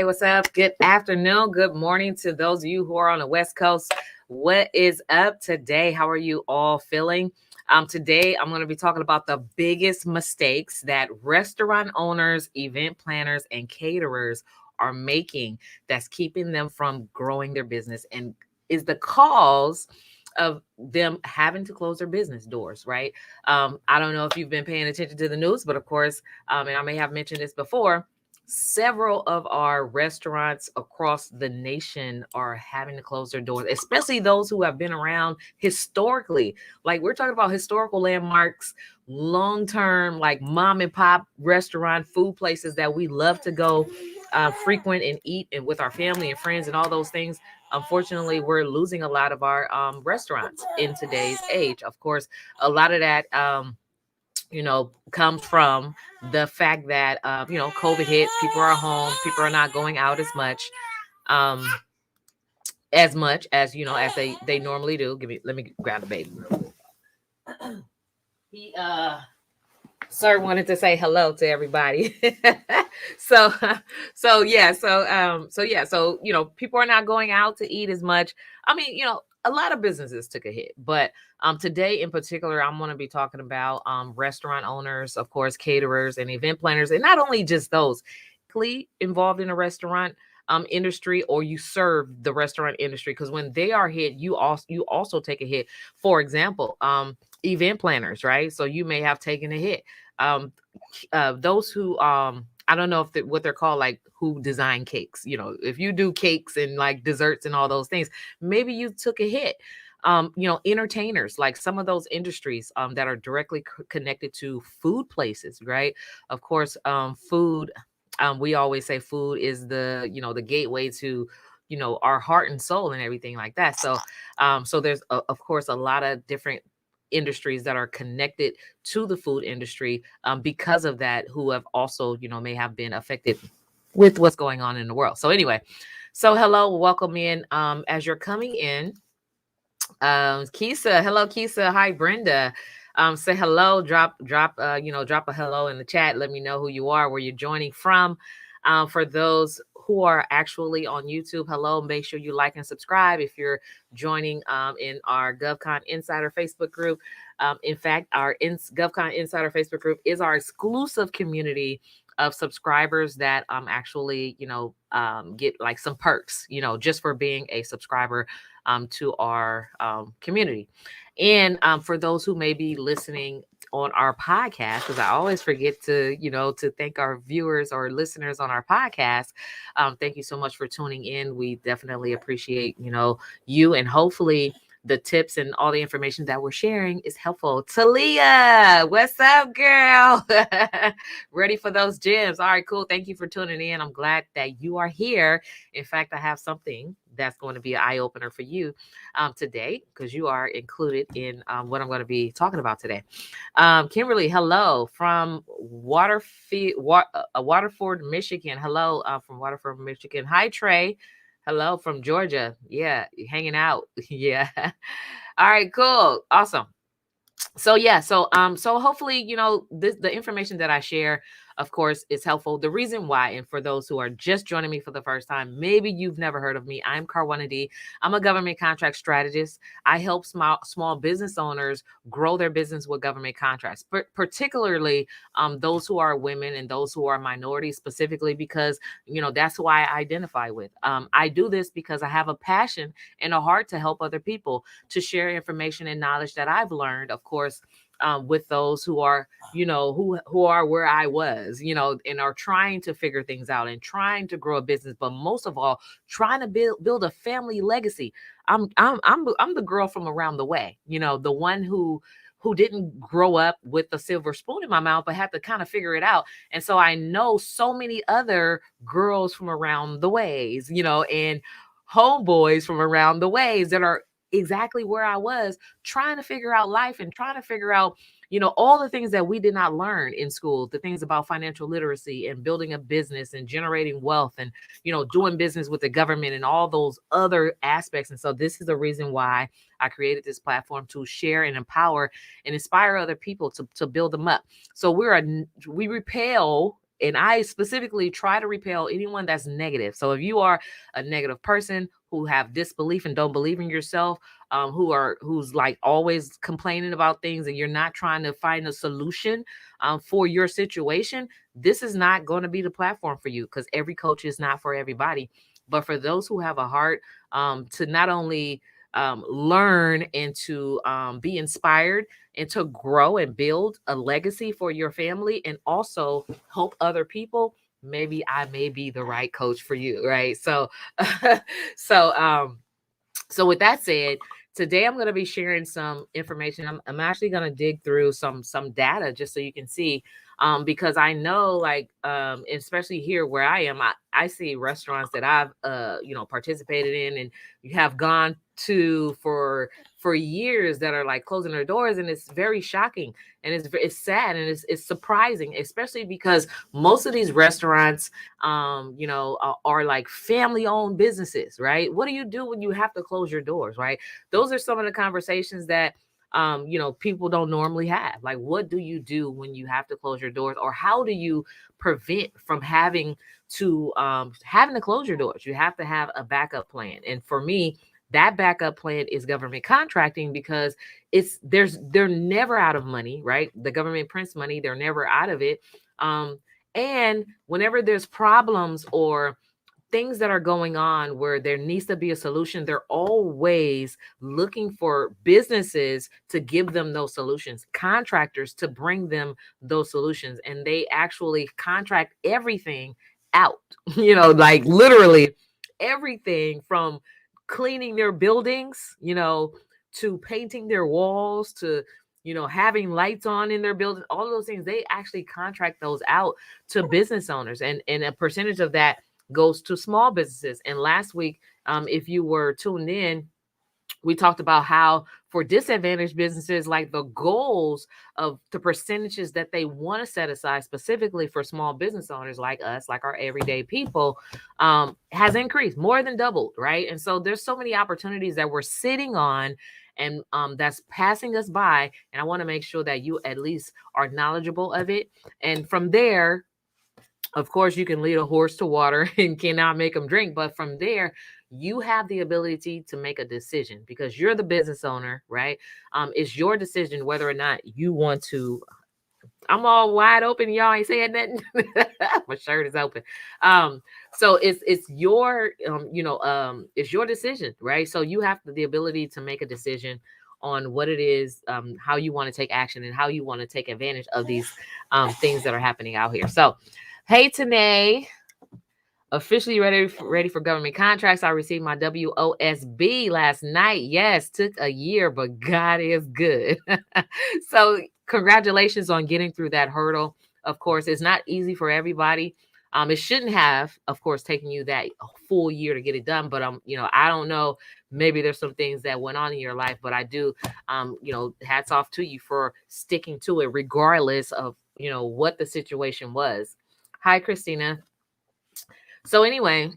Hey, what's up? Good afternoon. Good morning to those of you who are on the West Coast. What is up today? How are you all feeling? Today, I'm going to be talking about the biggest mistakes that restaurant owners, event planners, and caterers are making that's keeping them from growing their business and is the cause of them having to close their business doors, right? I don't know if you've been paying attention to the news, but of course, and I may have mentioned this before, several of our restaurants across the nation are having to close their doors, especially those who have been around historically. Like we're talking about historical landmarks, long term, like mom and pop restaurant food places that we love to go frequent and eat and with our family and friends and all those things. Unfortunately, we're losing a lot of our restaurants in today's age. Of course, a lot of that comes from the fact that COVID hit, people are home, people are not going out um as much as as they normally do. Let me grab the baby real quick. He Sir wanted to say hello to everybody. so people are not going out to eat as much. I mean, a lot of businesses took a hit, but today in particular, I'm going to be talking about restaurant owners, of course, caterers and event planners, and not only just those involved in a restaurant industry, or you serve the restaurant industry, because when they are hit, you also take a hit. For example, event planners, right? So you may have taken a hit. Those who I don't know if what they're called, like who design cakes. If you do cakes and like desserts and all those things, maybe you took a hit. Entertainers, like some of those industries that are directly connected to food places, right? Of course, food. We always say food is the gateway to our heart and soul and everything like that. So there's of course a lot of different industries that are connected to the food industry because of that, who have also may have been affected with what's going on in the world. So anyway, so hello, welcome in. As you're coming in, Kisa, hello Kisa, hi Brenda. Say hello, drop a hello in the chat. Let me know who you are, where you're joining from. For those who are actually on YouTube, hello, make sure you like and subscribe if you're joining in our GovCon Insider Facebook group. In fact, our GovCon Insider Facebook group is our exclusive community of subscribers that actually get like some perks just for being a subscriber to our community. And for those who may be listening on our podcast, because I always forget to thank our viewers or listeners on our podcast. Thank you so much for tuning in. We definitely appreciate you, and hopefully the tips and all the information that we're sharing is helpful. Talia, what's up, girl? Ready for those gems? All right, cool. Thank you for tuning in. I'm glad that you are here. In fact, I have something that's going to be an eye-opener for you today, because you are included in what I'm going to be talking about today. Kimberly, hello from Waterford, Michigan. Hello from Waterford, Michigan. Hi, Trey. Hello from Georgia. Yeah, hanging out. Yeah. All right, cool. Awesome. So hopefully the information that I share, of course, is helpful. The reason why, and for those who are just joining me for the first time, maybe you've never heard of me, I'm Karwana D. I'm a government contract strategist. I help small business owners grow their business with government contracts, particularly those who are women and those who are minorities, specifically because that's who I identify with. I do this because I have a passion and a heart to help other people, to share information and knowledge that I've learned, of course, with those who are, who are where I was, and are trying to figure things out and trying to grow a business, but most of all, trying to build a family legacy. I'm the girl from around the way, the one who didn't grow up with a silver spoon in my mouth, but had to kind of figure it out. And so I know so many other girls from around the ways, and homeboys from around the ways that are exactly where I was, trying to figure out life and trying to figure out, all the things that we did not learn in school, the things about financial literacy and building a business and generating wealth and, doing business with the government and all those other aspects. And so this is the reason why I created this platform, to share and empower and inspire other people to build them up. So we repel and I specifically try to repel anyone that's negative. So if you are a negative person who have disbelief and don't believe in yourself, who's like always complaining about things and you're not trying to find a solution for your situation, this is not going to be the platform for you, because every coach is not for everybody. But for those who have a heart to not only learn and to be inspired and to grow and build a legacy for your family and also help other people, maybe I may be the right coach for you, right? So so so with that said, today I'm going to be sharing some information. I'm actually going to dig through some data just so you can see, because I know, like, especially here where I am, I see restaurants that I've participated in and you have gone to for years that are like closing their doors, and it's very shocking, and it's sad, and it's surprising, especially because most of these restaurants are like family owned businesses, right? What do you do when you have to close your doors, right? Those are some of the conversations that people don't normally have. Like, what do you do when you have to close your doors, or how do you prevent from having to close your doors? You have to have a backup plan. And for me, that backup plan is government contracting, because they're never out of money, right? The government prints money, they're never out of it. And whenever there's problems or things that are going on where there needs to be a solution, they're always looking for businesses to give them those solutions, contractors to bring them those solutions. And they actually contract everything out, like literally everything from cleaning their buildings, to painting their walls, to having lights on in their building. All of those things, they actually contract those out to business owners, and a percentage of that goes to small businesses. And last week, if you were tuned in, we talked about how for disadvantaged businesses, like the goals of the percentages that they want to set aside specifically for small business owners like us, like our everyday people, has increased, more than doubled, right? And so there's so many opportunities that we're sitting on, and that's passing us by. And I want to make sure that you at least are knowledgeable of it. And from there, of course, you can lead a horse to water and cannot make them drink. But from there, you have the ability to make a decision, because you're the business owner, right? It's your decision whether or not you want to. I'm all wide open. Y'all ain't saying nothing. My shirt is open. So it's your it's your decision, right? So you have the ability to make a decision on what it is, how you want to take action, and how you want to take advantage of these things that are happening out here. So, hey, Tanae, officially ready for government contracts. I received my WOSB last night. Yes, took a year, but God is good. So congratulations on getting through that hurdle. Of course, it's not easy for everybody. It shouldn't have, of course, taken you that full year to get it done. But I don't know. Maybe there's some things that went on in your life, but I do, hats off to you for sticking to it, regardless of what the situation was. Hi, Christina. So anyway,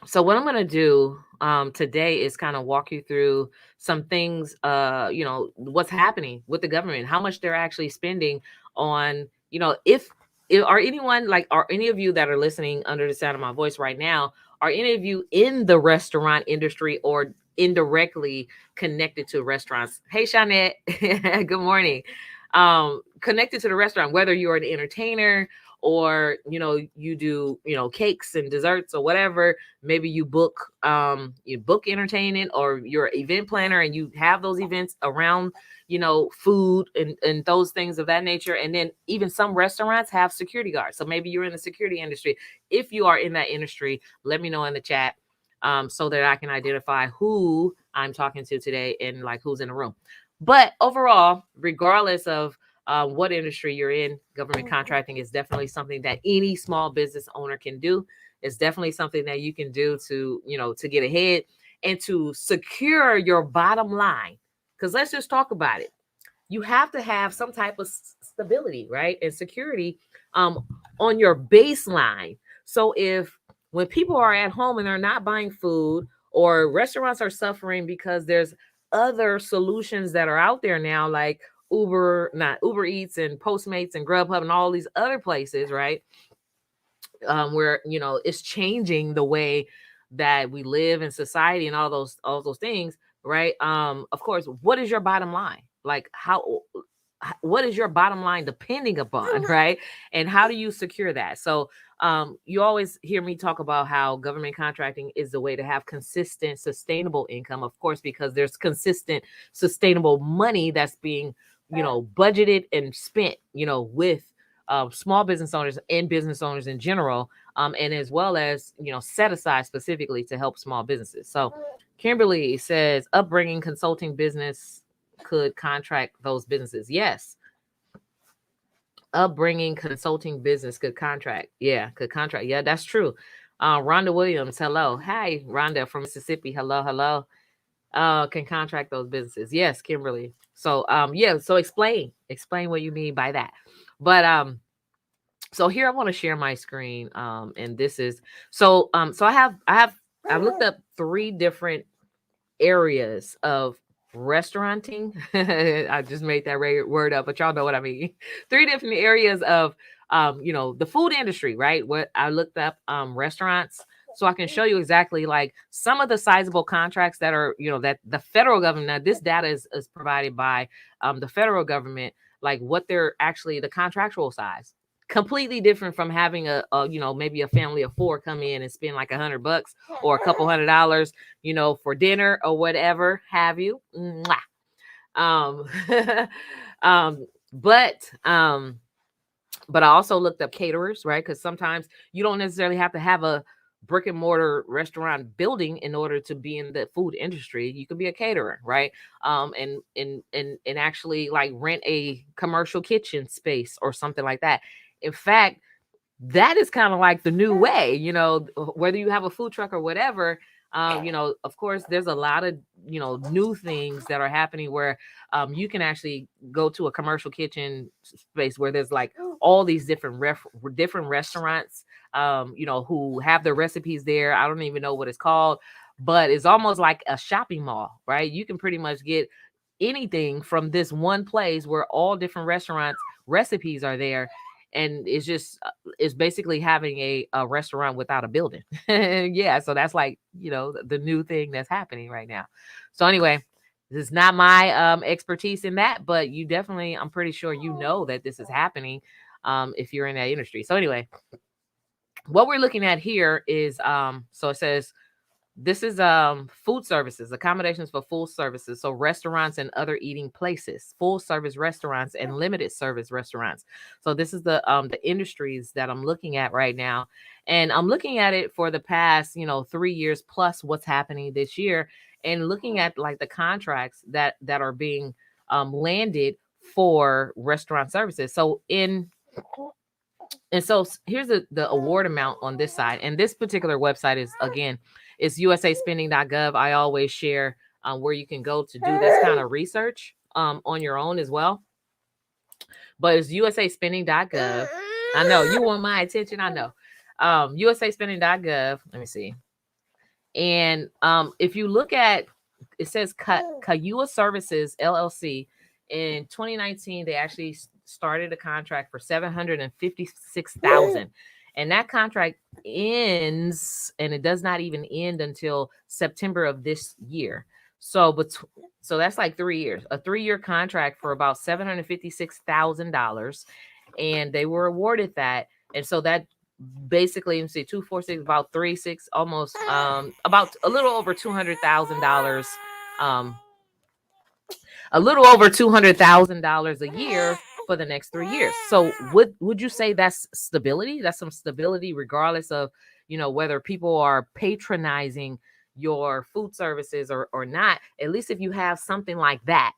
so what I'm going to do today is kind of walk you through some things, what's happening with the government, how much they're actually spending on, if are anyone, like, are any of you that are listening under the sound of my voice right now, are any of you in the restaurant industry or indirectly connected to restaurants? Hey, Shawnette, good morning. Connected to the restaurant, whether you're an entertainer or you do cakes and desserts or whatever. Maybe you book entertainment, or you're an event planner and you have those events around food and those things of that nature. And then even some restaurants have security guards, so maybe you're in the security industry. If you are in that industry, let me know in the chat, so that I can identify who I'm talking to today and like who's in the room. But overall, regardless of what industry you're in, government contracting is definitely something that any small business owner can do. It's definitely something that you can do to, to get ahead and to secure your bottom line. Because let's just talk about it. You have to have some type of stability, right? And security on your baseline. So when people are at home and they're not buying food, or restaurants are suffering because there's other solutions that are out there now, like, not Uber Eats and Postmates and Grubhub and all these other places, right? Where it's changing the way that we live in society and all those things, right? Of course, what is your bottom line? Like what is your bottom line depending upon, right? And how do you secure that? So you always hear me talk about how government contracting is the way to have consistent, sustainable income, of course, because there's consistent, sustainable money that's being, budgeted and spent, with small business owners and business owners in general, and as well as, set aside specifically to help small businesses. So Kimberly says upbringing consulting business could contract those businesses. Yes, upbringing consulting business could contract. Yeah, could contract. Yeah, that's true. Rhonda Williams, hello. Hi, Rhonda from Mississippi. Hello, hello. Can contract those businesses. Yes, Kimberly. So yeah, so explain what you mean by that. But so here I want to share my screen. And this is so I've looked up 3 different areas of restauranting. I just made that word up, but y'all know what I mean. 3 different areas of the food industry, right? What I looked up restaurants, so I can show you exactly like some of the sizable contracts that are, that the federal government, now this data is provided by the federal government, like what they're actually the contractual size. Completely different from having a maybe a family of 4 come in and spend like $100 or a couple $100, for dinner or whatever have you. Mwah. Um, um, but um, but I also looked up caterers, right? Because sometimes you don't necessarily have to have a brick and mortar restaurant building in order to be in the food industry. You could be a caterer, right? And actually like rent a commercial kitchen space or something like that. In fact, that is kind of like the new way, whether you have a food truck or whatever. Of course, there's a lot of, new things that are happening where you can actually go to a commercial kitchen space where there's like all these different restaurants, who have their recipes there. I don't even know what it's called, but it's almost like a shopping mall, right? You can pretty much get anything from this one place where all different restaurants recipes are there, and it's basically having a restaurant without a building. Yeah, so that's like, the new thing that's happening right now. So anyway, this is not my expertise in that, but you definitely, I'm pretty sure that this is happening if you're in that industry. So anyway, what we're looking at here is so it says this is food services, accommodations for full services. So restaurants and other eating places, full service restaurants and limited service restaurants. So this is the industries that I'm looking at right now. And I'm looking at it for the past, 3 years plus what's happening this year, and looking at like the contracts that are being landed for restaurant services. So here's the award amount on this side. And this particular website is, again, it's usaspending.gov. I always share where you can go to do this kind of research on your own as well. But it's usaspending.gov. I know you want my attention. I know. usaspending.gov. Let me see. And if you look at, it says Kayua Services LLC. In 2019, they actually started a contract for $756,000. And that contract ends, and it does not even end until September of this year. So that's like 3 years, a 3-year contract for about $756,000. And they were awarded that. And so that basically, let me see, 246, about 36, almost about a little over $200,000, a little over $200,000 a year for the next 3 years. So would you say that's stability? That's some stability, regardless of, whether people are patronizing your food services or not. At least if you have something like that,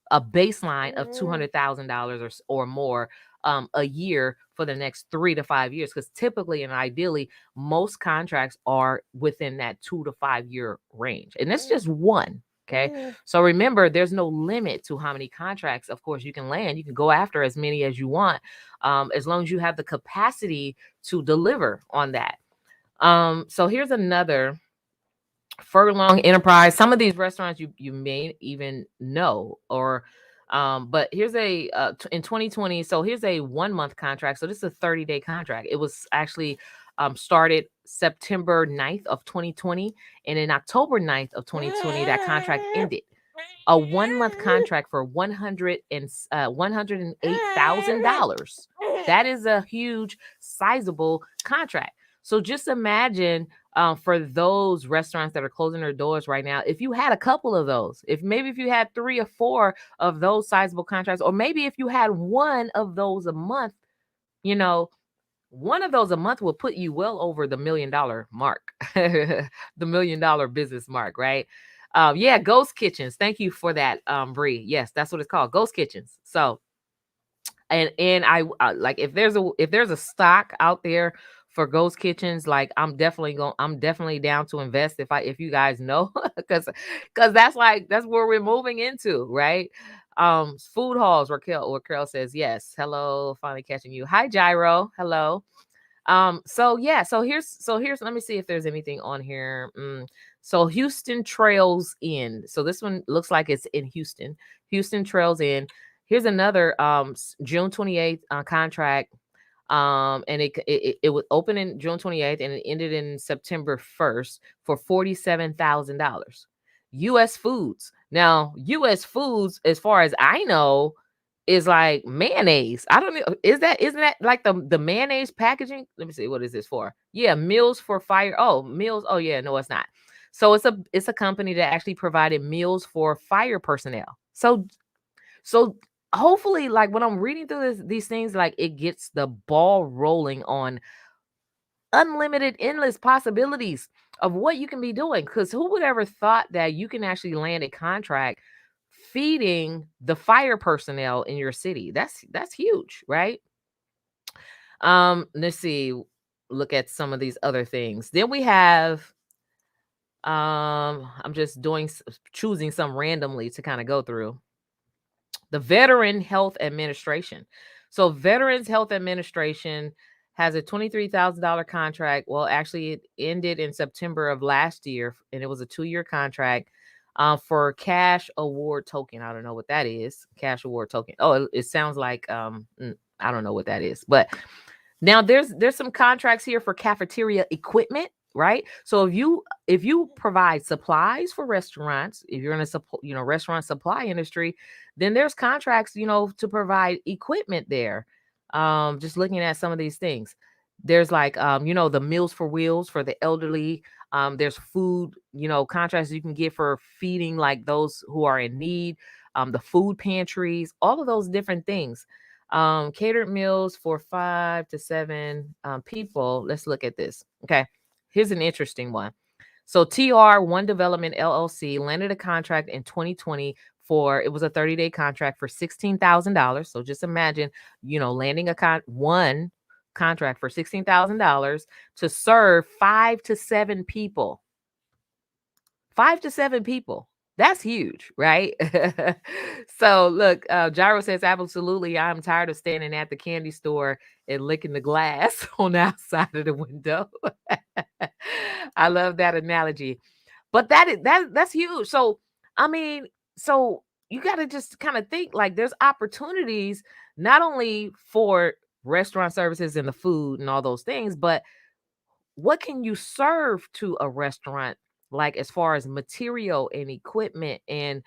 a baseline of $200,000 or more a year for the next 3 to 5 years, because typically and ideally most contracts are within that 2 to 5 year range, and it's just one. Okay. So remember, there's no limit to how many contracts, of course, you can land. You can go after as many as you want, as long as you have the capacity to deliver on that. So here's another Furlong Enterprise. Some of these restaurants you may even know, or But here's in 2020. So here's a 1 month contract. So this is a 30-day contract. It was actually started September 9th of 2020, and in October 9th of 2020, that contract ended. A 1 month contract for $108,000. That is a huge, sizable contract. So just imagine for those restaurants that are closing their doors right now, if you had a couple of those, if you had 3 or 4 of those sizable contracts, or maybe if you had one of those a month, you know, one of those a month will put you well over the $1 million mark, the $1 million business mark, right? Yeah, ghost kitchens. Thank you for that, Bree. Yes, that's what it's called, ghost kitchens. So, and like if there's a stock out there for ghost kitchens, like I'm definitely down to invest if you guys know, because that's where we're moving into, right? Food halls. Raquel says yes. Hello, finally catching you. Hi, Gyro. Hello. So yeah, so here's let me see if there's anything on here. So Houston Trails Inn. So this one looks like it's in Houston. Houston Trails Inn. Here's another June 28th contract. And it was open in June 28th and it ended in September 1st for $47,000. US Foods. Now, US Foods, as far as I know, is like mayonnaise. I don't know. Isn't that like the mayonnaise packaging? Let me see. What is this for? Yeah, meals for fire. Oh, meals. Oh yeah, no, it's not. So it's a company that actually provided meals for fire personnel. So hopefully, like when I'm reading through these things, like it gets the ball rolling on unlimited, endless possibilities of what you can be doing. Because who would ever thought that you can actually land a contract feeding the fire personnel in your city? That's huge, right? Let's see. Look at some of these other things. Then we have I'm just choosing some randomly to kind of go through. The Veteran Health Administration. So Veterans Health Administration has a $23,000 contract. Well, actually, it ended in September of last year, and it was a 2-year contract for cash award token. I don't know what that is. Cash award token. Oh, it sounds like I don't know what that is. But now there's some contracts here for cafeteria equipment, right? So if you provide supplies for restaurants, if you're in a restaurant supply industry, then there's contracts, to provide equipment there. Just looking at some of these things. There's like the Meals for Wheels for the elderly. There's food, contracts you can get for feeding like those who are in need. The food pantries, all of those different things. Catered meals for 5 to 7 people. Let's look at this. Okay. Here's an interesting one. So TR1 Development LLC landed a contract in 2020 it was a 30-day contract for $16,000. So just imagine, landing one contract for $16,000 to serve 5 to 7 people. 5 to 7 people. That's huge, right? So look, Gyro says, absolutely. I'm tired of standing at the candy store and licking the glass on the outside of the window. I love that analogy. But that's huge. So, I mean, so you got to just kind of think like there's opportunities not only for restaurant services and the food and all those things, but what can you serve to a restaurant, like as far as material and equipment and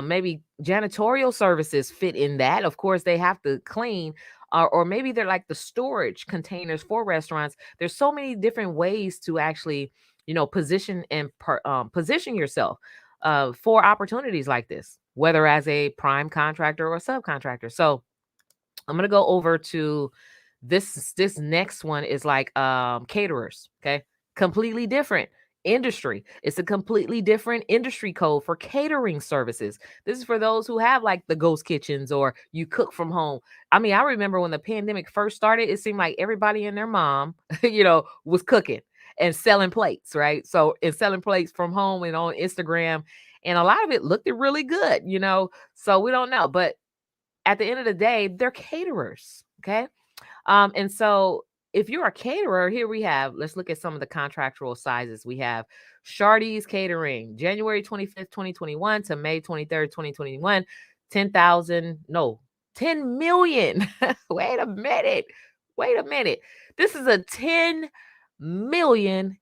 maybe janitorial services fit in that? Of course, they have to clean, or maybe they're like the storage containers for restaurants. There's so many different ways to actually, position and position yourself for opportunities like this, whether as a prime contractor or a subcontractor. So I'm gonna go over to this next one is like caterers. Okay, completely different industry. It's a completely different industry code for catering services. This is for those who have like the ghost kitchens or you cook from home. I mean, I remember when the pandemic first started, it seemed like everybody and their mom, was cooking and selling plates, right? So and selling plates from home and on Instagram, and a lot of it looked really good, So we don't know, but at the end of the day, they're caterers. Okay. And so if you're a caterer, here we have, let's look at some of the contractual sizes. We have Shardy's Catering, January 25th, 2021 to May 23rd, 2021. 10,000, no, 10 million. Wait a minute. Wait a minute. This is a $10 million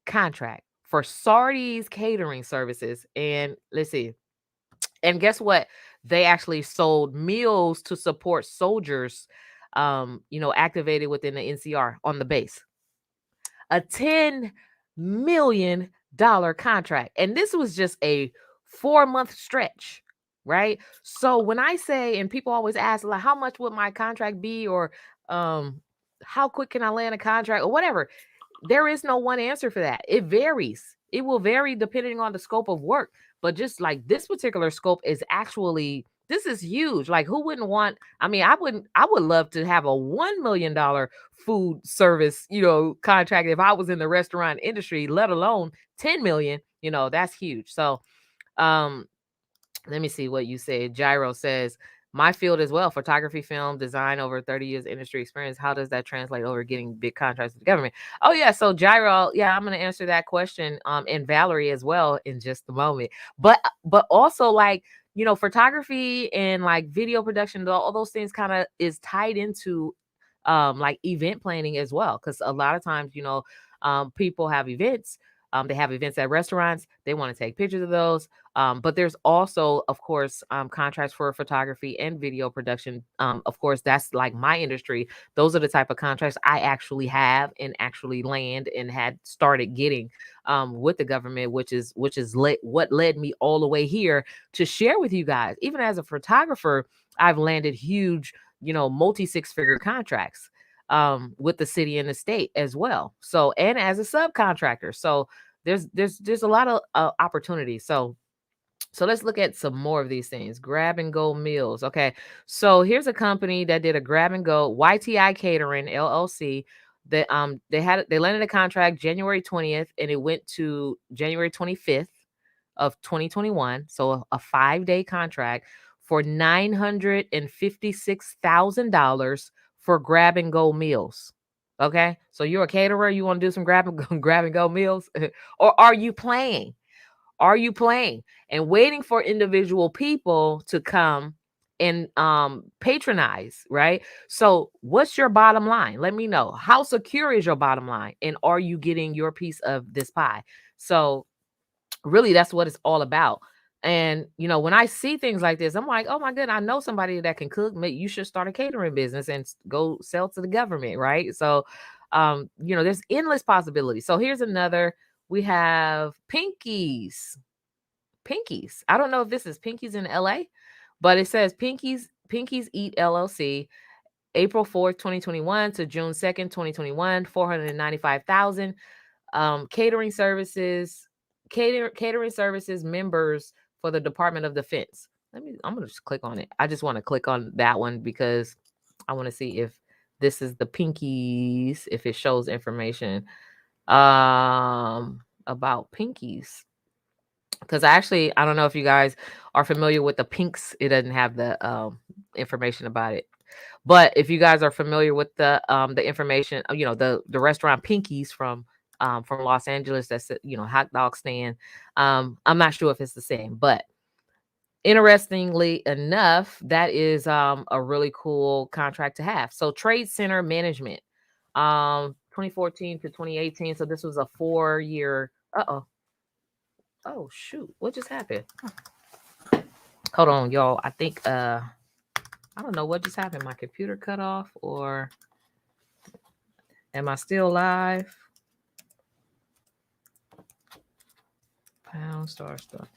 contract for Sardi's catering services. And let's see. And guess what? They actually sold meals to support soldiers, activated within the NCR on the base. A $10 million contract. And this was just a 4-month stretch, right? So when I say, and people always ask, like, how much would my contract be? Or how quick can I land a contract or whatever? There is no one answer for that. It varies. It will vary depending on the scope of work. But just like this particular scope is actually, this is huge. Like, who wouldn't want? I mean, I would love to have a $1 million food service, contract if I was in the restaurant industry, let alone 10 million. That's huge. So um let me see what you said. Gyro says, my field as well, photography, film, design, over 30 years industry experience. How does that translate over getting big contracts with the government? Oh, yeah. So Gyro, yeah, I'm going to answer that question. And Valerie as well in just a moment. But also, like, photography and like video production, all those things kind of is tied into like event planning as well. Cause a lot of times, people have events. They have events at restaurants. They want to take pictures of those. But there's also, of course, contracts for photography and video production. Of course, that's like my industry. Those are the type of contracts I actually have and actually land and had started getting with the government, what led me all the way here to share with you guys. Even as a photographer, I've landed huge, multi 6-figure contracts with the city and the state as well. So, and as a subcontractor, so there's a lot of opportunities. So let's look at some more of these things. Grab and go meals. Okay. So here's a company that did a grab and go, YTI Catering LLC. They landed a contract January 20th and it went to January 25th of 2021. So a 5-day contract for $956,000 for grab and go meals. Okay. So you're a caterer, you want to do some grab and go meals? Or are you playing? Are you playing and waiting for individual people to come and patronize, right? So what's your bottom line? Let me know. How secure is your bottom line? And are you getting your piece of this pie? So really, that's what it's all about. And when I see things like this, I'm like, oh my goodness, I know somebody that can cook. Maybe you should start a catering business and go sell to the government, right? So there's endless possibilities. So here's another. We have Pinkies. Pinkies. I don't know if this is Pinkies in LA, but it says Pinkies Eat LLC, April 4th, 2021 to June 2nd, 2021, 495,000. Catering services, catering services members for the Department of Defense. I'm gonna just click on it. I just want to click on that one because I want to see if this is the Pinkies, if it shows information about Pinkies. Because I don't know if you guys are familiar with the Pinks. It doesn't have the information about it. But if you guys are familiar with the information, the restaurant Pinkies from Los Angeles, that's hot dog stand. I'm not sure if it's the same, but interestingly enough, that is a really cool contract to have. So Trade Center Management, 2014 to 2018. So this was a 4-year. Oh shoot, what just happened? Hold on, y'all. I think I don't know what just happened. My computer cut off, or am I still live? Pound star stuff.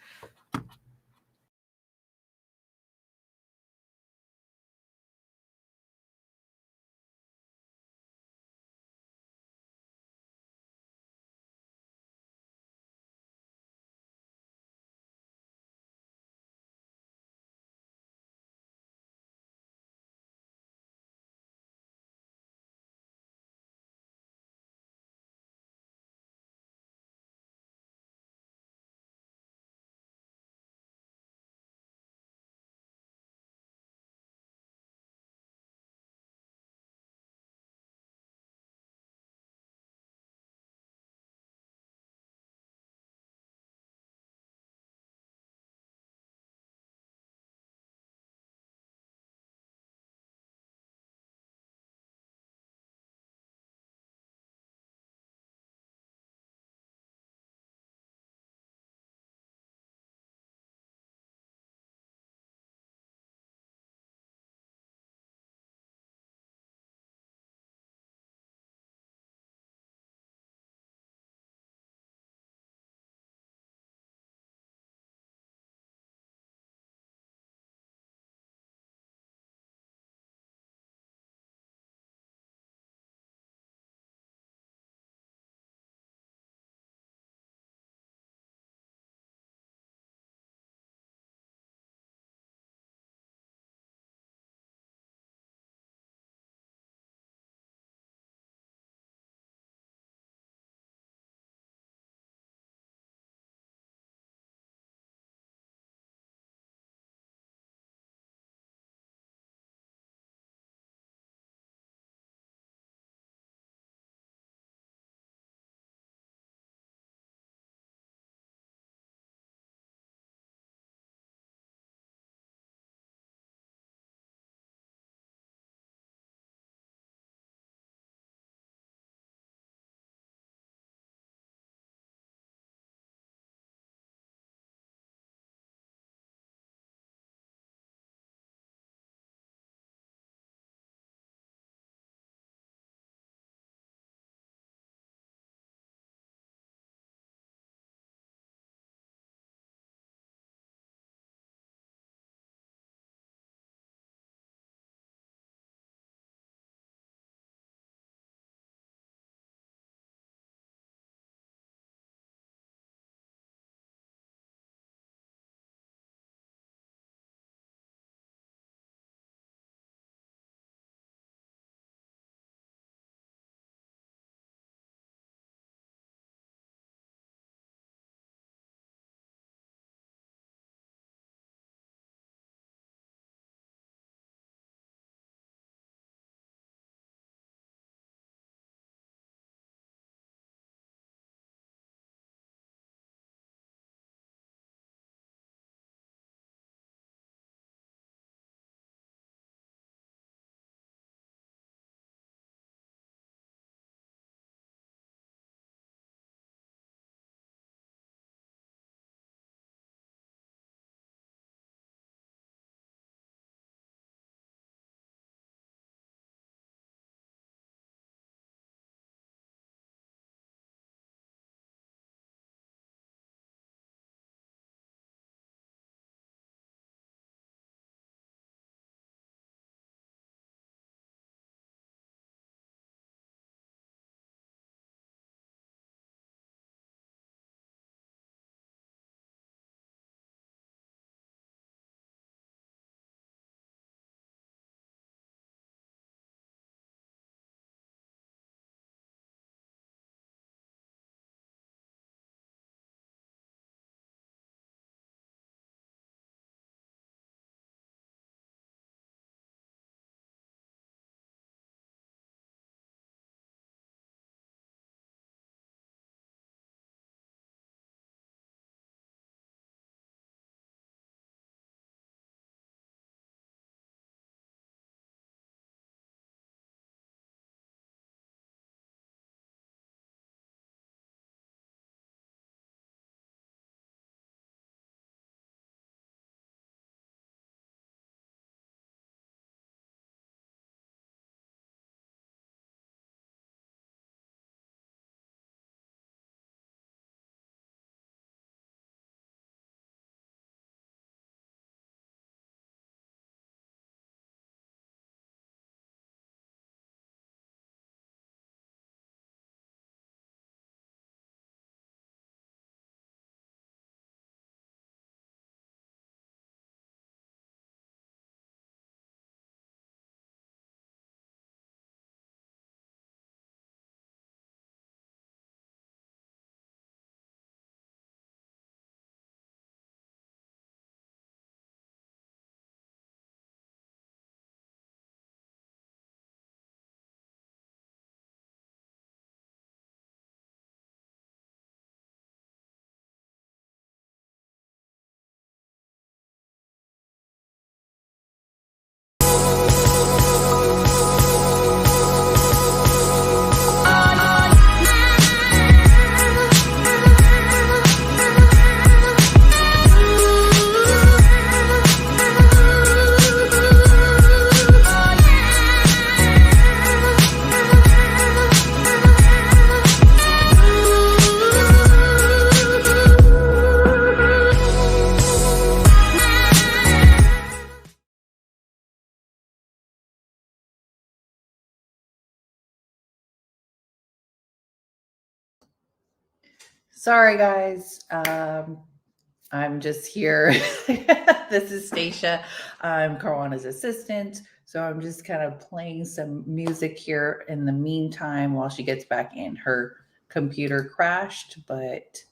Sorry, guys. I'm just here. This is Stacia. I'm Carwana's assistant. So I'm just kind of playing some music here in the meantime while she gets back in. Her computer crashed, but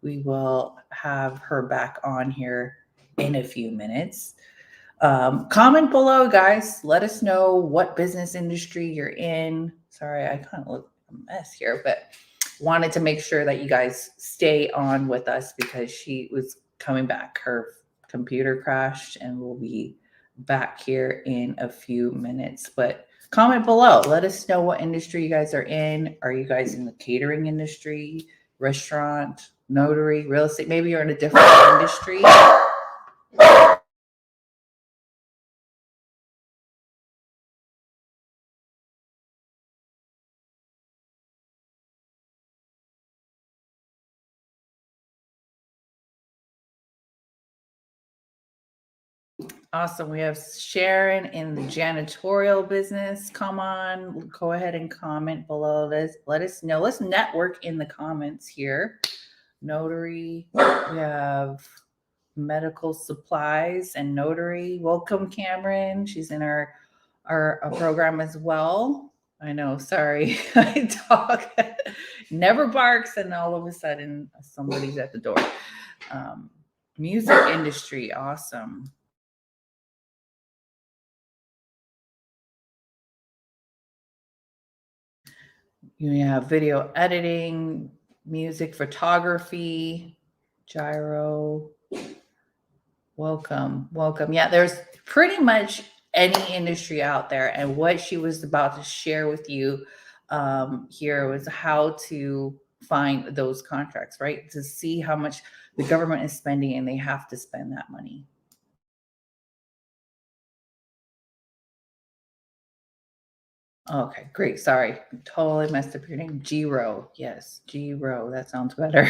we will have her back on here in a few minutes. Comment below, guys. Let us know what business industry you're in. Sorry, I kind of look a mess here, but wanted to make sure that you guys stay on with us because she was coming back. Her computer crashed and we'll be back here in a few minutes. But comment below. Let us know what industry you guys are in. Are you guys in the catering industry, restaurant, notary, real estate? Maybe you're in a different industry. Awesome. We have Sharon in the janitorial business. Come on, go ahead and comment below this. Let us know. Let's network in the comments here. Notary. We have medical supplies and notary. Welcome, Cameron. She's in our program as well. I know. Sorry, my dog never barks, and all of a sudden somebody's at the door. Music industry. Awesome. You have video editing, music photography, gyro. Welcome. Yeah, there's pretty much any industry out there. And what she was about to share with you here was how to find those contracts, right? To see how much the government is spending and they have to spend that money. Okay, great. Sorry, totally messed up your name. Giro. Yes, Giro. That sounds better.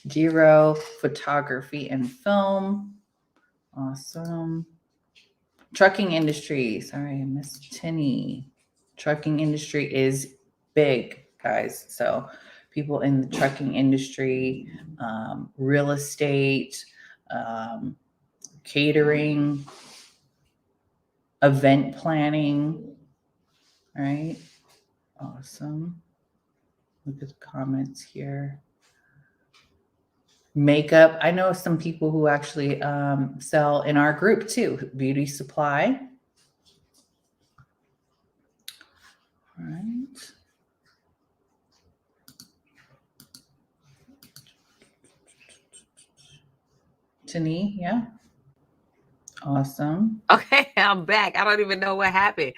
Giro photography and film. Awesome. Trucking industry. Sorry, I missed Tinny. Trucking industry is big, guys. So people in the trucking industry, real estate, catering, event planning. All right. Awesome. Look at the comments here. Makeup. I know some people who actually sell in our group too. Beauty supply. All right. Tani, yeah. Awesome. Okay, I'm back. I don't even know what happened.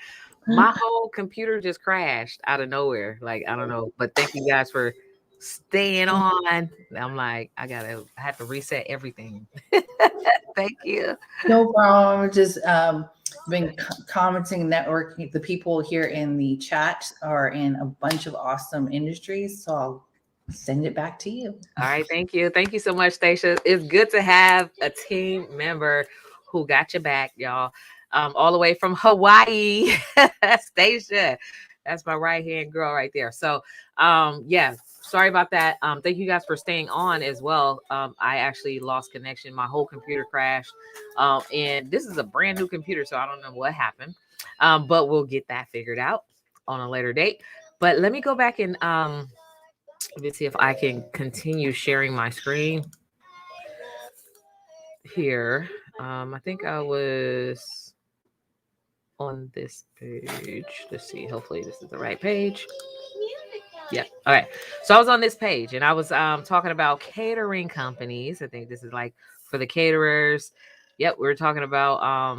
My whole computer just crashed out of nowhere. Like, I don't know. But thank you guys for staying on. I'm like, I have to reset everything. Thank you. No problem. Just been commenting, networking. The people here in the chat are in a bunch of awesome industries. So I'll send it back to you. All right. Thank you. Thank you so much, Stacia. It's good to have a team member who got your back, y'all. All the way from Hawaii. Stacia. That's my right-hand girl right there. So yeah, sorry about that. Thank you guys for staying on as well. I actually lost connection. My whole computer crashed. And this is a brand new computer, so I don't know what happened. But we'll get that figured out on a later date. But let me go back and let me see if I can continue sharing my screen here. I think I was on this page. Let's see. Hopefully this is the right page. Yeah. All right. So I was on this page and I was talking about catering companies. I think this is like for the caterers. Yep. We were talking about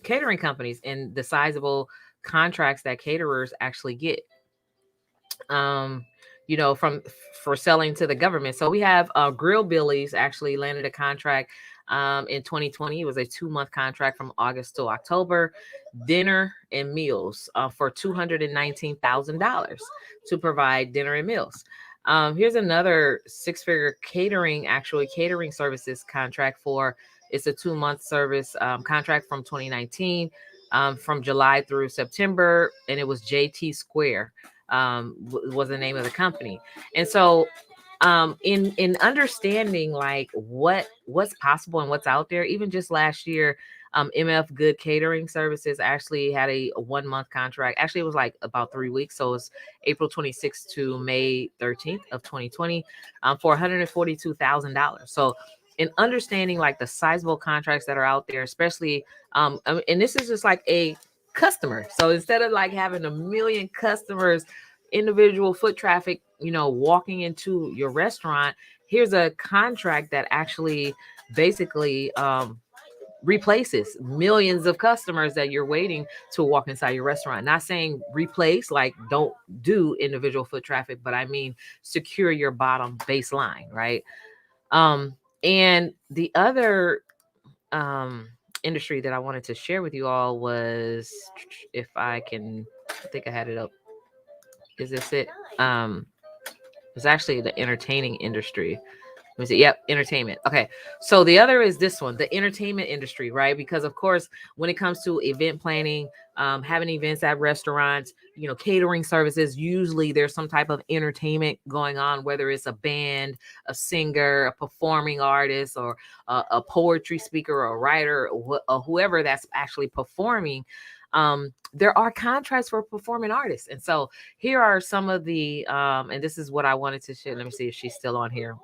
catering companies and the sizable contracts that caterers actually get. You know, for selling to the government. So we have Grill Billy's actually landed a contract in 2020. It was a 2-month contract from August to October, dinner and meals for $219,000 to provide dinner and meals. Here's another 6-figure catering services contract for, it's a 2-month service contract from 2019 from July through September, and it was JT Square was the name of the company. And so In understanding like what's possible and what's out there, even just last year, MF Good Catering Services actually had a 1 month contract. Actually, it was like about 3 weeks, so it's April 26th to May 13th of 2020, for $142,000. So in understanding like the sizable contracts that are out there, especially and this is just like a customer. So instead of like having a million customers, individual foot traffic, walking into your restaurant, here's a contract that actually basically replaces millions of customers that you're waiting to walk inside your restaurant. Not saying replace, like don't do individual foot traffic, but I mean secure your bottom baseline, right? And the other um industry that I wanted to share with you all was, if I can, I think I had it up. Is this it? It's actually the entertaining industry. Let me see. Yep, entertainment. Okay. So the other is this one, the entertainment industry, right? Because of course, when it comes to event planning, having events at restaurants, catering services, usually there's some type of entertainment going on, whether it's a band, a singer, a performing artist, or a poetry speaker, or a writer, or whoever that's actually performing. There are contracts for performing artists. And so here are some of the and this is what I wanted to share. Let me see if she's still on here.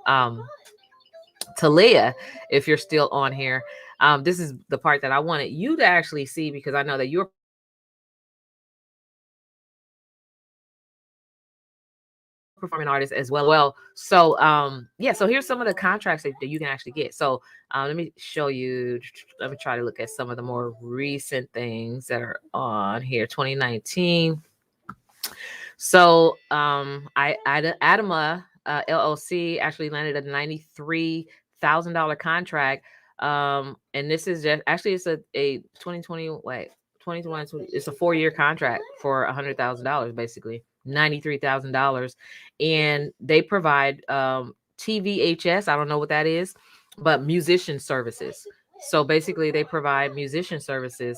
Talia, if you're still on here, this is the part that I wanted you to actually see, because I know that you're performing artist as well. So yeah, so here's some of the contracts that you can actually get. So let me show you. Let me try to look at some of the more recent things that are on here. 2019. So Adama LLC actually landed a $93,000 contract. And this is just actually, it's a 2020, wait, 2020, it's a 4-year contract for $100,000, basically $93,000. And they provide TVHS, I don't know what that is, but musician services. So basically they provide musician services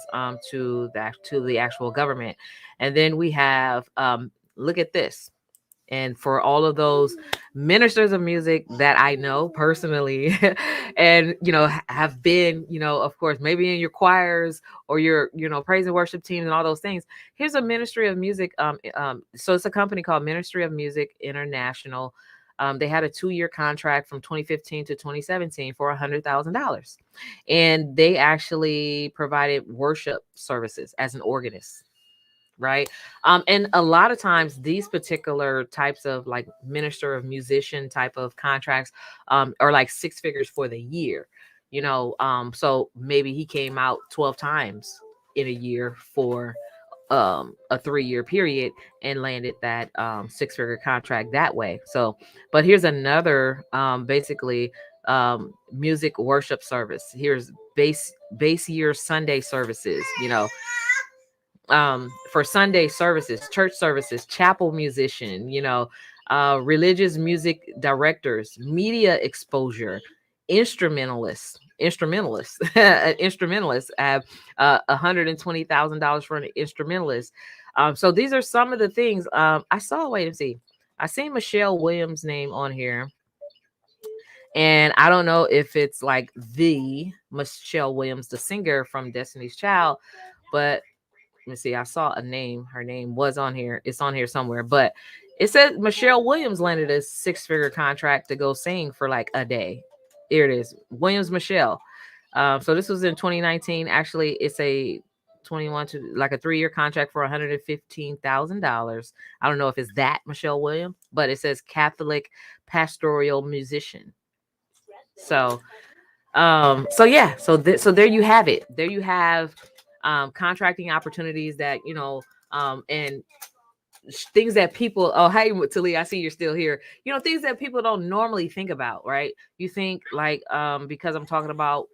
to the actual government. And then we have look at this. And for all of those ministers of music that I know personally, and have been, of course, maybe in your choirs or your, praise and worship teams and all those things. Here's a Ministry of Music. So it's a company called Ministry of Music International. They had a 2-year contract from 2015 to 2017 for $100,000, and they actually provided worship services as an organist. Right. And a lot of times these particular types of like minister of musician type of contracts are like 6 figures for the year, so maybe he came out 12 times in a year for a 3-year period and landed that 6-figure contract that way. So, but here's another basically music worship service. Here's base year Sunday services, for Sunday services, church services, chapel musician, religious music directors, media exposure, instrumentalists, an instrumentalist have $120,000 for an instrumentalist. So these are some of the things I saw. Wait and see. I see Michelle Williams' name on here. And I don't know if it's like the Michelle Williams, the singer from Destiny's Child, but let me see. I saw a name. Her name was on here. It's on here somewhere. But it said Michelle Williams landed a 6-figure contract to go sing for like a day. Here it is. Williams Michelle. So this was in 2019. Actually, it's a 21 to like a 3-year contract for $115,000. I don't know if it's that Michelle Williams, but it says Catholic pastoral musician. So so yeah, so there you have it. There you have contracting opportunities that and things that people, oh hey Talia, I see you're still here, things that people don't normally think about, right? You think like because I'm talking about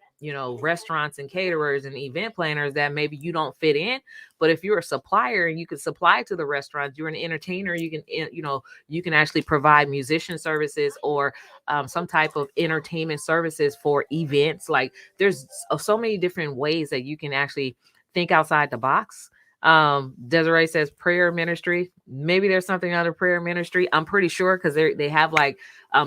restaurants and caterers and event planners that maybe you don't fit in, but if you're a supplier and you can supply to the restaurants, you're an entertainer, you can you can actually provide musician services or some type of entertainment services for events. Like there's so many different ways that you can actually think outside the box Desiree says prayer ministry. Maybe there's something under prayer ministry. I'm pretty sure because they have like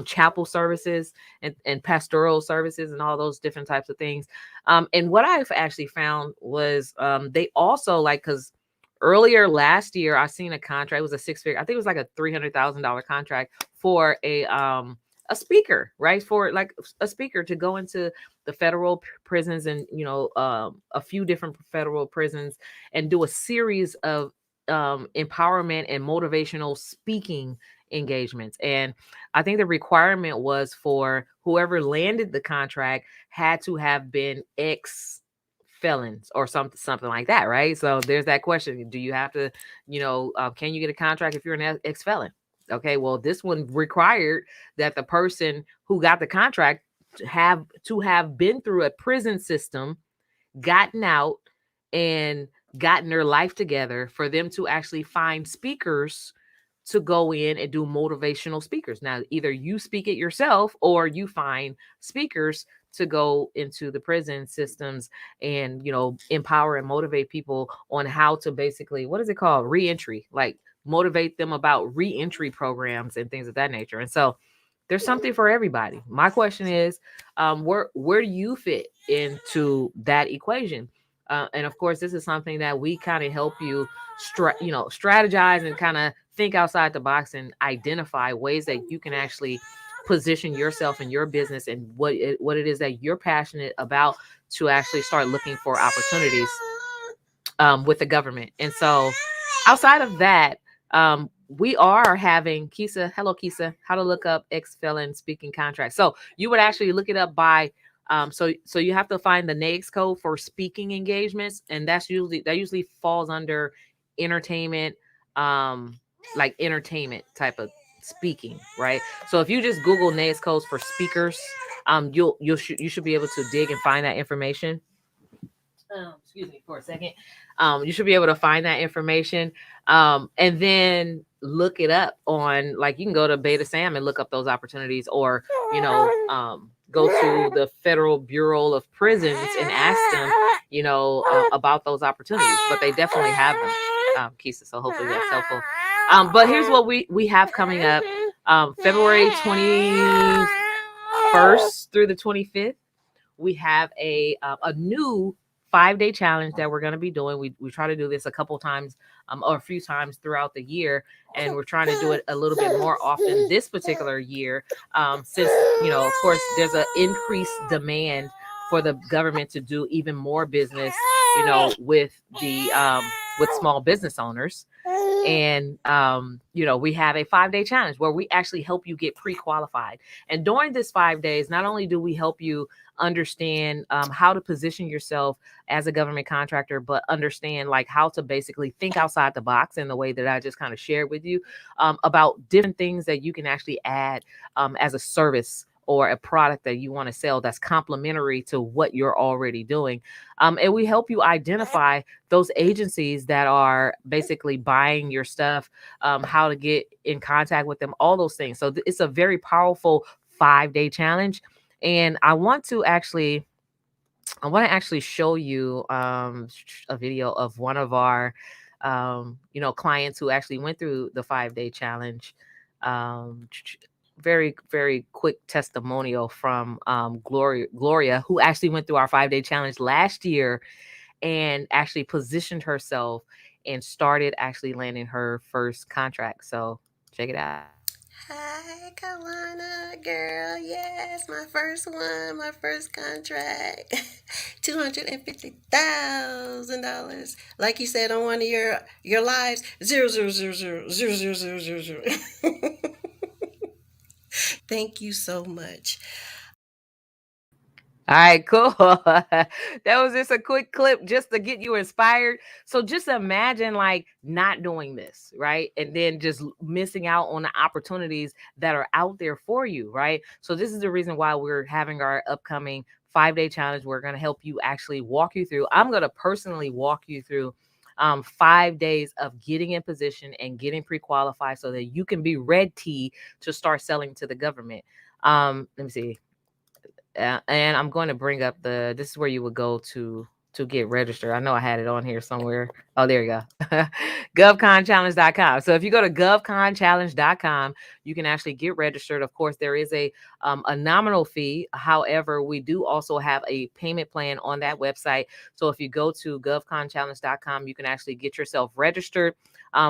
chapel services and pastoral services and all those different types of things. And what I've actually found was they also like because earlier last year I seen a contract. It was a six figure. I think it was like a $300,000 contract for a speaker, right? For like a speaker to go into the federal prisons and a few different federal prisons and do a series of empowerment and motivational speaking engagements. And I think the requirement was for whoever landed the contract had to have been ex felons or something like that, right? So there's that question: do you have to, can you get a contract if you're an ex felon? Okay, well, this one required that the person who got the contract have been through a prison system, gotten out, and gotten their life together for them to actually find speakers to go in and do motivational speakers. Now, either you speak it yourself or you find speakers to go into the prison systems and, empower and motivate people on how to basically, what is it called? Reentry, like motivate them about reentry programs and things of that nature. And so there's something for everybody. My question is, where do you fit into that equation? And of course, this is something that we kind of help you, strategize and kind of think outside the box and identify ways that you can actually position yourself and your business and what it is that you're passionate about to actually start looking for opportunities with the government. And so, outside of that, we are having Kisa. Hello, Kisa. How to look up ex felon speaking contract. So you would actually look it up by. So you have to find the NAICS code for speaking engagements, and that usually falls under entertainment, like entertainment type of speaking, right? So if you just Google NAICS codes for speakers, you should be able to dig and find that information. Excuse me for a second. You should be able to find that information, and then look it up on, like, you can go to Beta Sam and look up those opportunities, or go to the Federal Bureau of Prisons and ask them, about those opportunities. But they definitely have them, Kisa. So hopefully that's helpful. But here's what we have coming up: February 21st through the 25th. We have a new 5-day challenge that we're going to be doing. We try to do this a couple times or a few times throughout the year, and we're trying to do it a little bit more often this particular year, since of course there's an increased demand for the government to do even more business, with the with small business owners. And we have a 5-day challenge where we actually help you get pre-qualified. And during this 5 days, not only do we help you understand how to position yourself as a government contractor, but understand like how to basically think outside the box in the way that I just kind of shared with you, about different things that you can actually add as a service or a product that you want to sell that's complementary to what you're already doing. And we help you identify those agencies that are basically buying your stuff, how to get in contact with them, all those things. So it's a very powerful 5-day challenge. And I want to actually show you a video of one of our clients who actually went through the 5-day challenge. Very, very quick testimonial from Gloria, who actually went through our 5-day challenge last year and actually positioned herself and started actually landing her first contract. So check it out. Hi, Kawana, girl. Yes, my first one, my first contract. $250,000. Like you said on one of your lives, 000000000. Thank you so much. All right, cool. That was just a quick clip just to get you inspired. So just imagine like not doing this, right? And then just missing out on the opportunities that are out there for you, right? So this is the reason why we're having our upcoming 5-day challenge. We're going to help you actually walk you through. I'm going to personally walk you through 5 days of getting in position and getting pre-qualified so that you can be ready to start selling to the government. Let me see. And I'm going to bring up this is where you would go to to get registered. I know I had it on here somewhere. Oh, there you go. govconchallenge.com. So if you go to govconchallenge.com, you can actually get registered. Of course, there is a nominal fee. However, we do also have a payment plan on that website. So if you go to govconchallenge.com, you can actually get yourself registered.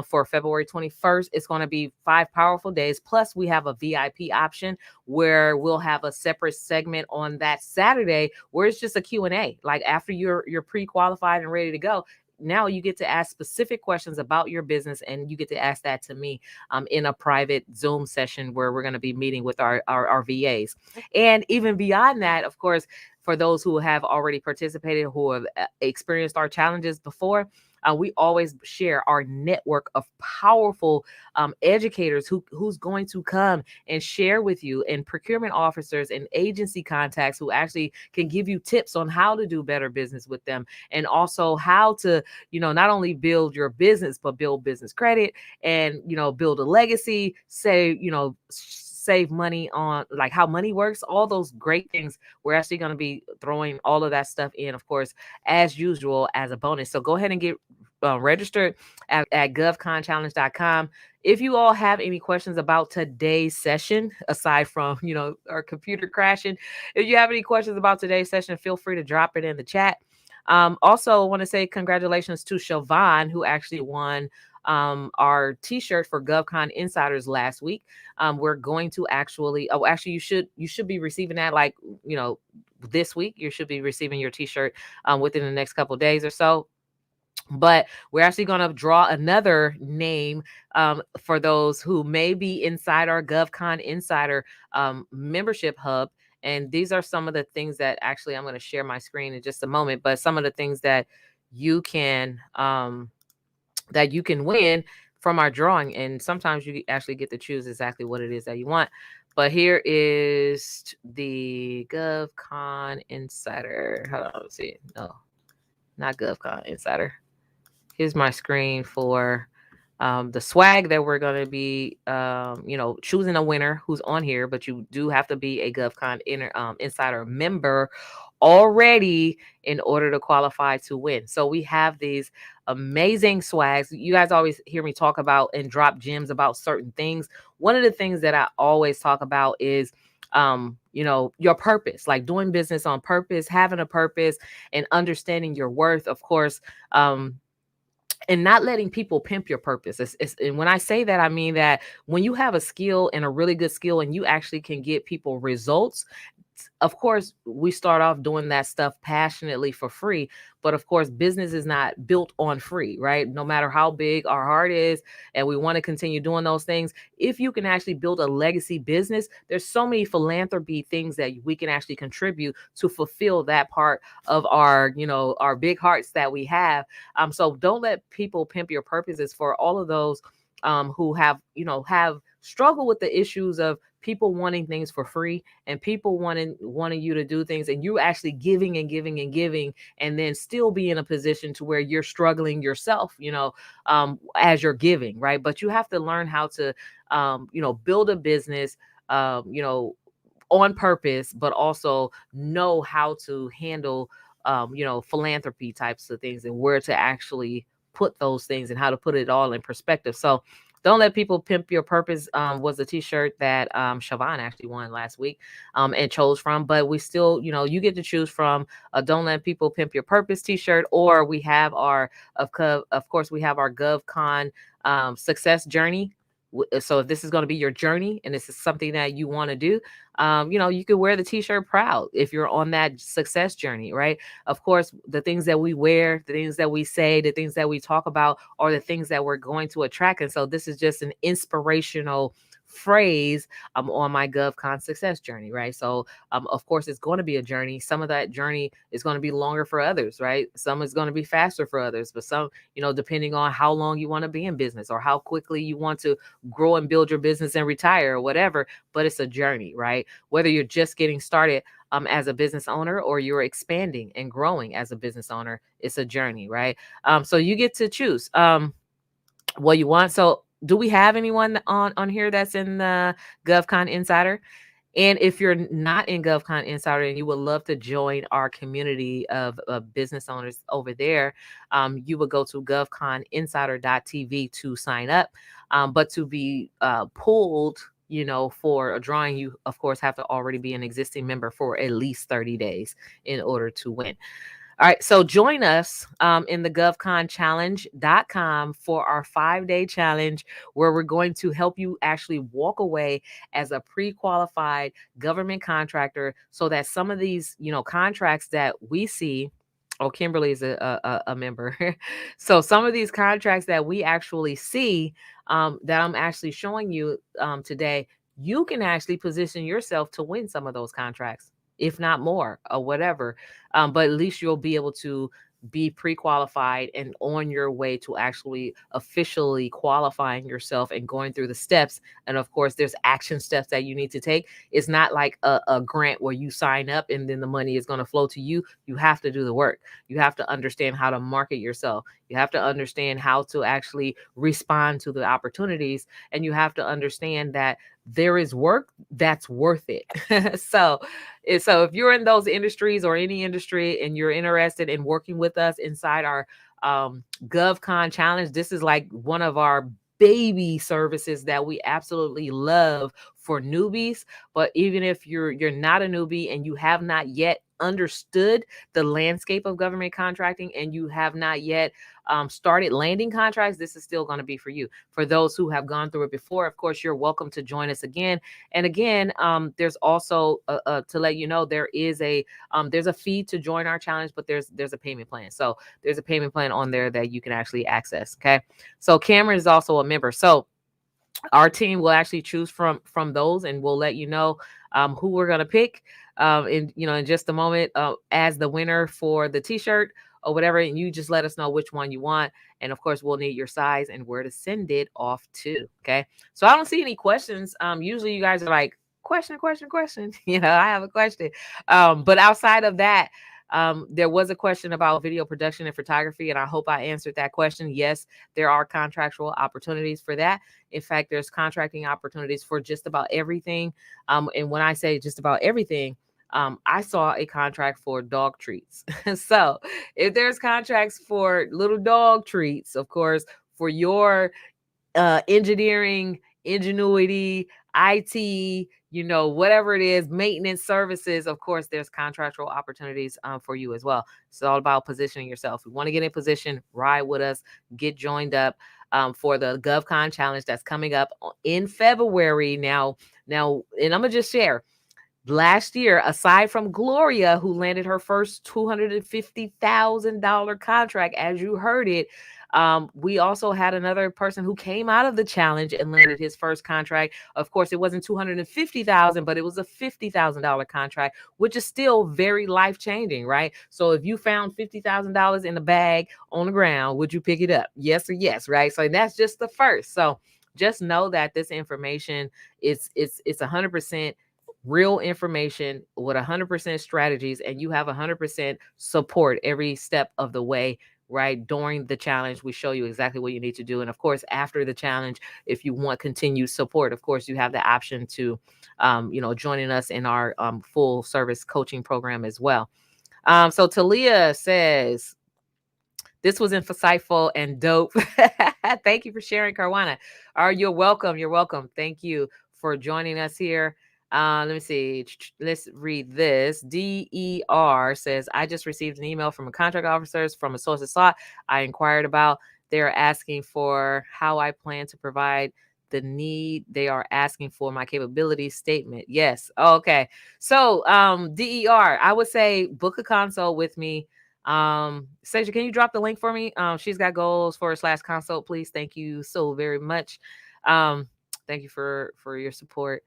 For February 21st, it's going to be 5 powerful days. Plus, we have a VIP option where we'll have a separate segment on that Saturday where it's just a Q&A. Like after you're pre-qualified and ready to go, now you get to ask specific questions about your business, and you get to ask that to me in a private Zoom session where we're going to be meeting with our VAs. And even beyond that, of course, for those who have already participated, who have experienced our challenges before, we always share our network of powerful educators who's going to come and share with you, and procurement officers and agency contacts who actually can give you tips on how to do better business with them, and also how to, not only build your business, but build business credit and, build a legacy, save money on like how money works, all those great things. We're actually going to be throwing all of that stuff in, of course, as usual, as a bonus. So go ahead and get registered at govconchallenge.com. If you all have any questions about today's session, aside from, our computer crashing, if you have any questions about today's session, feel free to drop it in the chat. Also, I want to say congratulations to Siobhan, who actually won our t-shirt for GovCon Insiders last week. We're going to actually you should be receiving that this week. You should be receiving your t-shirt within the next couple of days or so. But we're actually going to draw another name for those who may be inside our GovCon Insider membership hub. And these are some of the things that actually I'm going to share my screen in just a moment. But some of the things that you can win from our drawing. And sometimes you actually get to choose exactly what it is that you want. But here is the GovCon Insider. Hold on, let's see. No, not GovCon Insider. Here's my screen for the swag that we're going to be, choosing a winner who's on here. But you do have to be a GovCon Insider member already in order to qualify to win. So we have these amazing swags. You guys always hear me talk about and drop gems about certain things. One of the things that I always talk about is your purpose, like doing business on purpose, having a purpose, and understanding your worth, of course, and not letting people pimp your purpose. And when I say that, I mean that when you have a skill and a really good skill and you actually can get people results, of course, we start off doing that stuff passionately for free. But of course, business is not built on free, right? No matter how big our heart is, and we want to continue doing those things. If you can actually build a legacy business, there's so many philanthropy things that we can actually contribute to fulfill that part of our big hearts that we have. So don't let people pimp your purposes. For all of those who have struggled with the issues of people wanting things for free and people wanting you to do things, and you actually giving and giving and giving, and then still be in a position to where you're struggling yourself, as you're giving, right? But you have to learn how to, build a business, on purpose, but also know how to handle, philanthropy types of things, and where to actually put those things and how to put it all in perspective. So don't let people pimp your purpose was a t-shirt that Siobhan actually won last week and chose from. But we still, you get to choose from a Don't Let People Pimp Your Purpose t-shirt, or we have of course, we have our GovCon success journey. So if this is going to be your journey and this is something that you want to do, you could wear the t-shirt proud if you're on that success journey, right? Of course, the things that we wear, the things that we say, the things that we talk about are the things that we're going to attract. And so this is just an inspirational phrase on my GovCon success journey, right? So of course, it's going to be a journey. Some of that journey is going to be longer for others, right? Some is going to be faster for others, but some, depending on how long you want to be in business or how quickly you want to grow and build your business and retire or whatever. But it's a journey, right? Whether you're just getting started as a business owner or you're expanding and growing as a business owner, it's a journey, right? So you get to choose what you want. So do we have anyone on here that's in the GovCon Insider? And if you're not in GovCon Insider and you would love to join our community of business owners over there, you would go to govconinsider.tv to sign up. But to be pulled, for a drawing, you of course have to already be an existing member for at least 30 days in order to win. All right, so join us in the govconchallenge.com for our 5-day challenge, where we're going to help you actually walk away as a pre-qualified government contractor, so that some of these, contracts that we see. Oh, Kimberly is a member. So some of these contracts that we actually see, that I'm actually showing you today, you can actually position yourself to win some of those contracts, if not more or whatever. But at least you'll be able to be pre-qualified and on your way to actually officially qualifying yourself and going through the steps. And of course, there's action steps that you need to take. It's not like a grant where you sign up and then the money is going to flow to you. You have to do the work. You have to understand how to market yourself. You have to understand how to actually respond to the opportunities. And you have to understand that there is work that's worth it. So if you're in those industries or any industry and you're interested in working with us inside our GovCon challenge, this is like one of our baby services that we absolutely love for newbies. But even if you're not a newbie and you have not yet understood the landscape of government contracting and you have not yet started landing contracts, this is still going to be for you. For those who have gone through it before, of course, you're welcome to join us again. And again, there's also to let you know, there's a fee to join our challenge, but there's a payment plan. So there's a payment plan on there that you can actually access. Okay. So Cameron is also a member. So our team will actually choose from those, and we'll let you know who we're going to pick in just a moment as the winner for the t-shirt or whatever. And you just let us know which one you want. And of course, we'll need your size and where to send it off to. Okay. So I don't see any questions. Usually you guys are like, question. I have a question. But outside of that, there was a question about video production and photography, and I hope I answered that question. Yes, there are contractual opportunities for that. In fact, there's contracting opportunities for just about everything. And when I say just about everything, I saw a contract for dog treats. So if there's contracts for little dog treats, of course, for your engineering, ingenuity, IT, whatever it is, maintenance services, of course, there's contractual opportunities for you as well. It's all about positioning yourself. If you want to get in position, ride with us, get joined up for the GovCon challenge that's coming up in February now. And I'm going to just share. Last year, aside from Gloria, who landed her first $250,000 contract, as you heard it, we also had another person who came out of the challenge and landed his first contract. Of course, it wasn't $250,000, but it was a $50,000 contract, which is still very life-changing, right? So if you found $50,000 in a bag on the ground, would you pick it up? Yes or yes, right? So that's just the first. So just know that this information it's 100% real information with 100% strategies, and you have 100% support every step of the way. Right during the challenge, we show you exactly what you need to do. And of course, after the challenge, if you want continued support, of course, you have the option to, joining us in our full service coaching program as well. So Talia says, this was insightful and dope. Thank you for sharing, Carwana. You're welcome. You're welcome. Thank you for joining us here. Let me see. Let's read this. DER says, I just received an email from a contract officers from a source of thought I inquired about. They're asking for how I plan to provide the need. They are asking for my capability statement. Yes. Okay. So DER, I would say book a consult with me. Seja, can you drop the link for me? She's got goals /consult, please. Thank you so very much. Thank you for your support.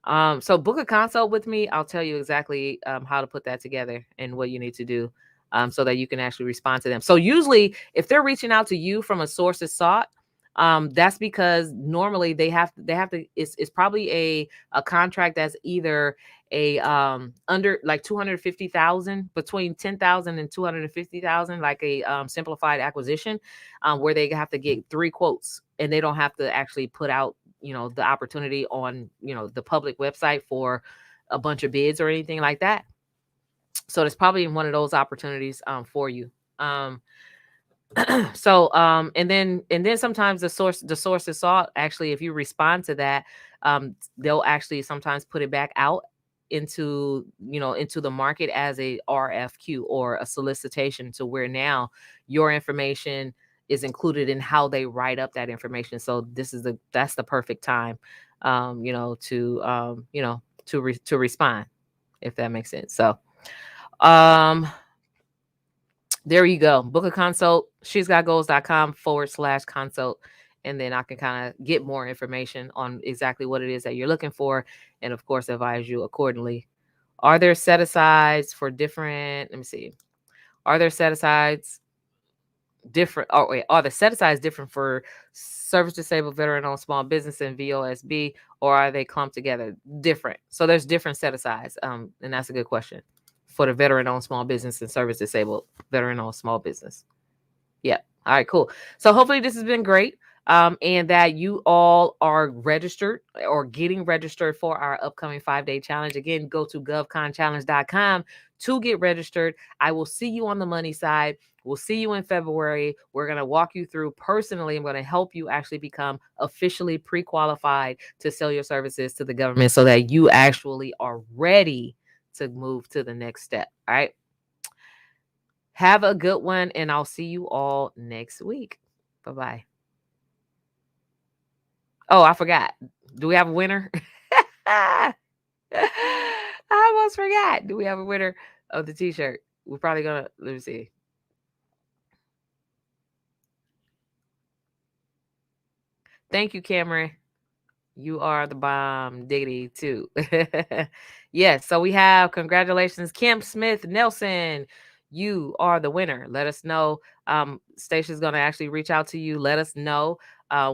So book a consult with me. I'll tell you exactly how to put that together and what you need to do so that you can actually respond to them. So usually if they're reaching out to you from a source is sought, that's because normally they have to, it's probably a contract that's either a under like 250,000, between 10,000 and 250,000, like a simplified acquisition, where they have to get 3 quotes and they don't have to actually put out the opportunity on the public website for a bunch of bids or anything like that. So there's probably one of those opportunities for you. So and then sometimes the source is sought. Actually, if you respond to that, they'll actually sometimes put it back out into into the market as a RFQ or a solicitation, to where now your information is included in how they write up that information. So that's the perfect time to respond, if that makes sense. So um there you go. Book a consult, she'sgotgoals.com/consult. And then I can kind of get more information on exactly what it is that you're looking for. And of course, advise you accordingly. Are there set asides for different? Let me see. Are there set asides different? Oh, wait. Are the set asides different for service disabled, veteran owned small business and VOSB, or are they clumped together? Different. So there's different set asides. And that's a good question. For the veteran-owned small business and service disabled veteran-owned small business. Yeah. All right, cool. So hopefully this has been great. And that you all are registered or getting registered for our upcoming 5-day challenge. Again, go to govconchallenge.com to get registered. I will see you on the money side. We'll see you in February. We're going to walk you through personally. I'm going to help you actually become officially pre-qualified to sell your services to the government so that you actually are ready to move to the next step. All right. Have a good one, and I'll see you all next week. Bye-bye. Oh, I forgot. Do we have a winner? I almost forgot. Do we have a winner of the t-shirt? We're probably gonna, let me see. Thank you, Cameron. You are the bomb, diggity too. Yes. So we have, congratulations, Kim Smith Nelson. You are the winner. Let us know. Stacia's gonna actually reach out to you. Let us know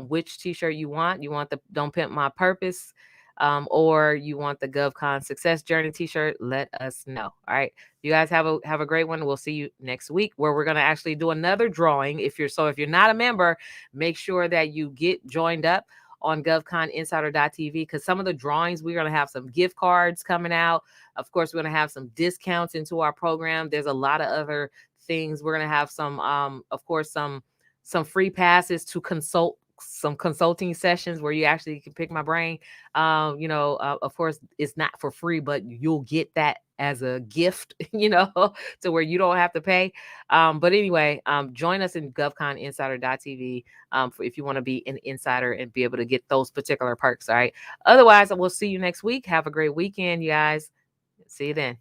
which t-shirt you want. You want the Don't Pimp My Purpose, or you want the GovCon Success Journey t-shirt. Let us know. All right. You guys have a great one. We'll see you next week, where we're gonna actually do another drawing. If you're not a member, make sure that you get joined up on govconinsider.tv, because some of the drawings, we're going to have some gift cards coming out. Of course, we're going to have some discounts into our program. There's a lot of other things. We're going to have some, of course, some free passes to consult, some consulting sessions where you actually can pick my brain. Of course, it's not for free, but you'll get that as a gift, to where you don't have to pay. But anyway, join us in govconinsider.tv if you want to be an insider and be able to get those particular perks. All right. Otherwise, I will see you next week. Have a great weekend, you guys. See you then.